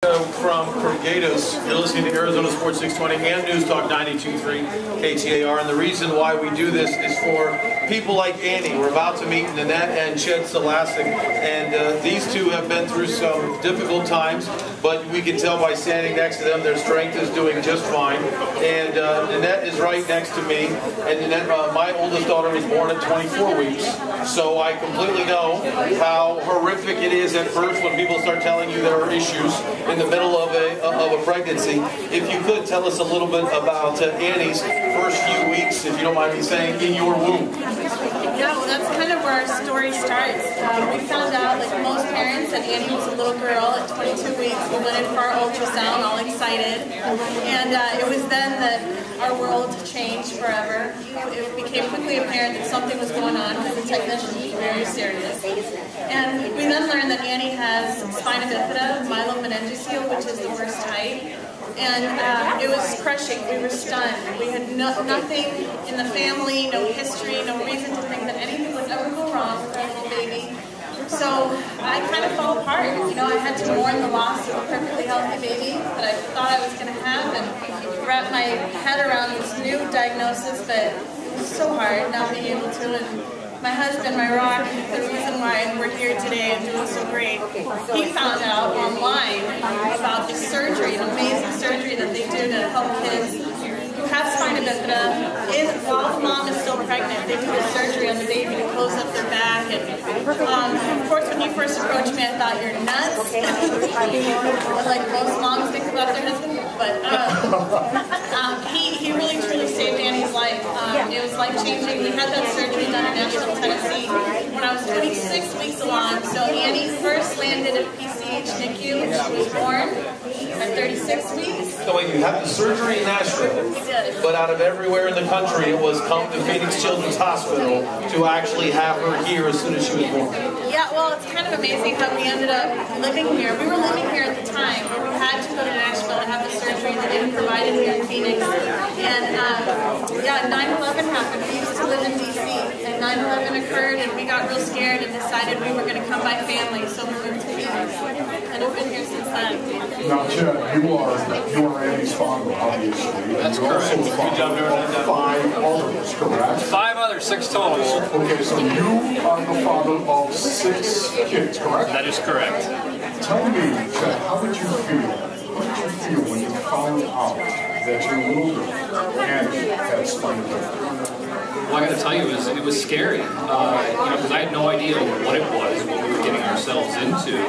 From Gatos, you're listening to Arizona Sports 620 and News Talk 92.3 KTAR, and the reason why we do this is for people like Annie. We're about to meet Nanette and Chet Selastic, and these two have been through some difficult times, but we can tell by standing next to them their strength is doing just fine. And Nanette is right next to me, and Nanette, my oldest daughter was born at 24 weeks, so I completely know how horrific it is at first when people start telling you there are issues in the middle of a pregnancy. If you could tell us a little bit about Annie's first few weeks, if you don't mind me saying, in your womb. Yeah, well, that's kind of where our story starts. We found out, like most parents, that Annie was a little girl at 22 weeks. We went in for our ultrasound, all excited, and it was then that our world changed forever. It became quickly apparent that something was going on because the technician was very serious. And we then learned that Annie has spina bifida, myelomeningocele, which is the worst type. And it was crushing. We were stunned. We had nothing in the family, no history, no reason to think that anything would ever go wrong with our little baby. So I kind of fell apart. You know, I had to mourn the loss of a perfectly healthy baby that I thought I was going to have, and wrap my head around this new diagnosis, but it was so hard not being able to. And my husband, my rock, the reason why we're here today and doing so great, he found out online about the surgery, an amazing surgery that they do to help kids who have spina bifida. While the mom is still pregnant, they do a surgery on the baby to close up their back. And of course, when you first approached me, I thought you're nuts. Like most moms think about their husband. But he really truly saved Annie's life. It was life-changing. We had that surgery done in Nashville, Tennessee when I was 26 weeks along. So Annie first landed at PCH NICU when she was born at 36 weeks. So wait, you had the surgery in Nashville, We did. but out of everywhere in the country, it was come to Phoenix Children's Hospital to actually have her here as soon as she was born. Yeah, well, it's kind of amazing how we ended up living here. We were living here at the time, but we had to go to Nashville to have the surgery that they had provided here in Phoenix. And yeah, 9/11 happened. We used to live in D.C. and 9/11 occurred, and we got real scared and decided we were going to come by family, so we moved to Phoenix. And have been here since then. Now, Chad, you are Annie's father, obviously. That's You're correct. also the father of 5 others, correct? 5 others, 6 total. Okay, so you are the father of 6 kids, correct? That is correct. Tell me, Chad, how did you feel? How did you feel when you found out that your little girl, Annie, had spina bifida? Well, I got to tell you, it was scary. Because I had no idea what it was, what we were getting ourselves into.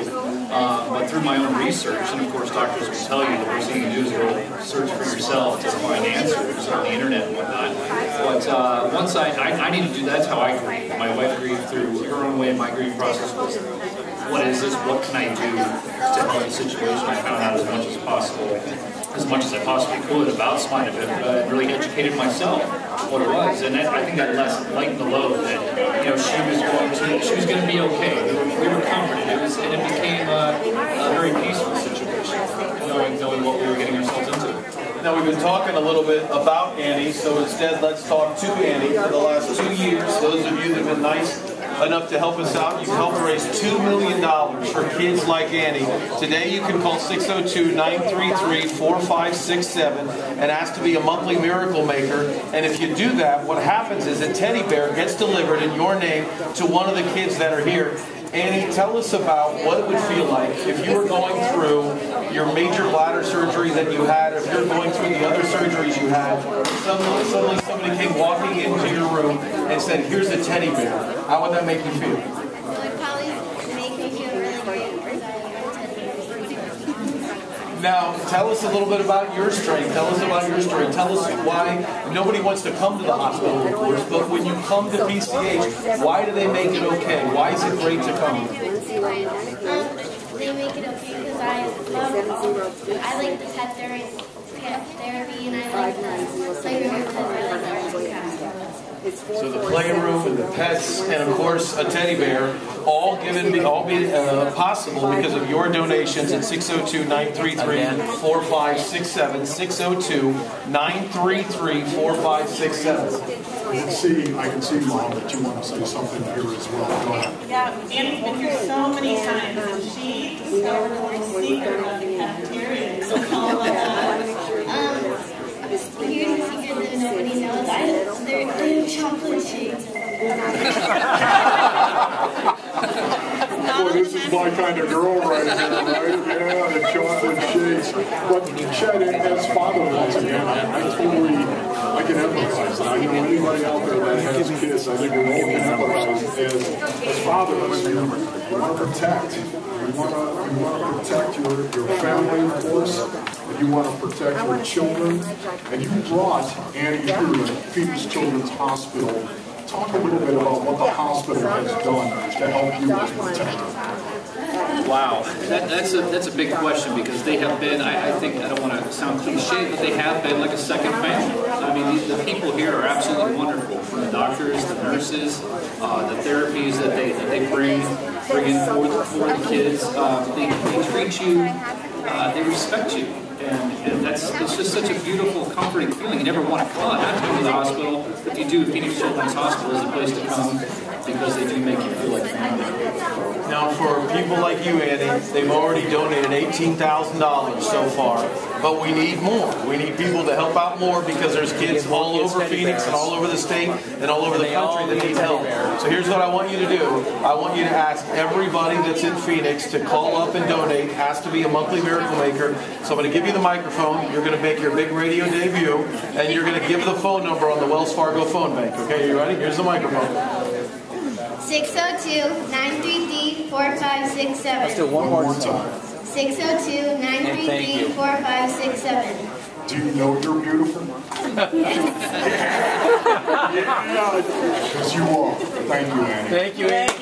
But through my own research, and of course doctors will tell you the worst thing you do is go search for yourself to find answers on the internet and whatnot. But once I need to do, that's how I grieve. My wife grieved through her own way, and my grieving process was, what is this? What can I do to help the situation? I found out as much as possible, as much as I possibly could about spina bifida, and really educated myself what it was. And I think that lightened the load that she was going to be okay. We were comforted. And it became a very peaceful situation, knowing what we were getting ourselves into. Now, we've been talking a little bit about Annie, so instead let's talk to Annie. For the last 2 years, those of you that have been nice enough to help us out, you've helped raise $2 million for kids like Annie. Today you can call 602-933-4567 and ask to be a monthly miracle maker. And if you do that, what happens is a teddy bear gets delivered in your name to one of the kids that are here. Annie, tell us about what it would feel like if you were going through your major bladder surgery that you had, or if you're going through the other surgeries you had, suddenly somebody came walking into your room and said, here's a teddy bear. How would that make you feel? It would probably make me feel really great because I got a teddy bear. Now, tell us a little bit about your strength. Tell us about your story. Tell us why nobody wants to come to the hospital, of course, but when you come to PCH, why do they make it okay? Why is it great to come? They make it okay because I like the pet therapy and I like the playroom and I like the arts and crafts. So the playroom and the pets and of course a teddy bear, all be possible because of your donations at 602-933-4567, 602-933-4567. I can see, Mom, that you want to say something here as well. Go ahead. Yeah, Annie's been here so many times, and she discovered the secret of the KTAR chocolate shakes. Boy, this is my kind of girl right here, right? Yeah, the chocolate shakes. But Chet, as father, once again, I can empathize. And I know anybody out there that has kids, I think we all can empathize. As fathers, you want to protect. You want to protect your family, of course. And you want to protect your children. And you brought Annie here to Phoenix Children's Hospital. Talk a little bit about what the hospital has done to help you as a protector. Wow, that's a big question because they have been, I think, I don't want to sound cliche, but they have been like a second family. I mean, the people here are absolutely wonderful. From the doctors, the nurses, the therapies that they bring in for the kids. They treat you, they respect you. And it's just such a beautiful, comforting feeling. You never want to not to go to the hospital. If you do, Phoenix Children's Hospital is a place to come because they do make you feel like family. Now, for people like you, Annie, they've already donated $18,000 so far, but we need more. We need people to help out more because there's kids all over Phoenix and all over the state and all over the country that need help. So here's what I want you to do. I want you to ask everybody that's in Phoenix to call up and donate. It has to be a monthly Miracle Maker. So I'm going to give you the microphone. You're going to make your big radio debut, and you're going to give the phone number on the Wells Fargo phone bank. Okay, are you ready? Here's the microphone. 602-933-4567. Let's do one more time. 602-933-4567. Do you know you're beautiful? Yeah, because you are. Thank you, Annie. Thank you, Annie.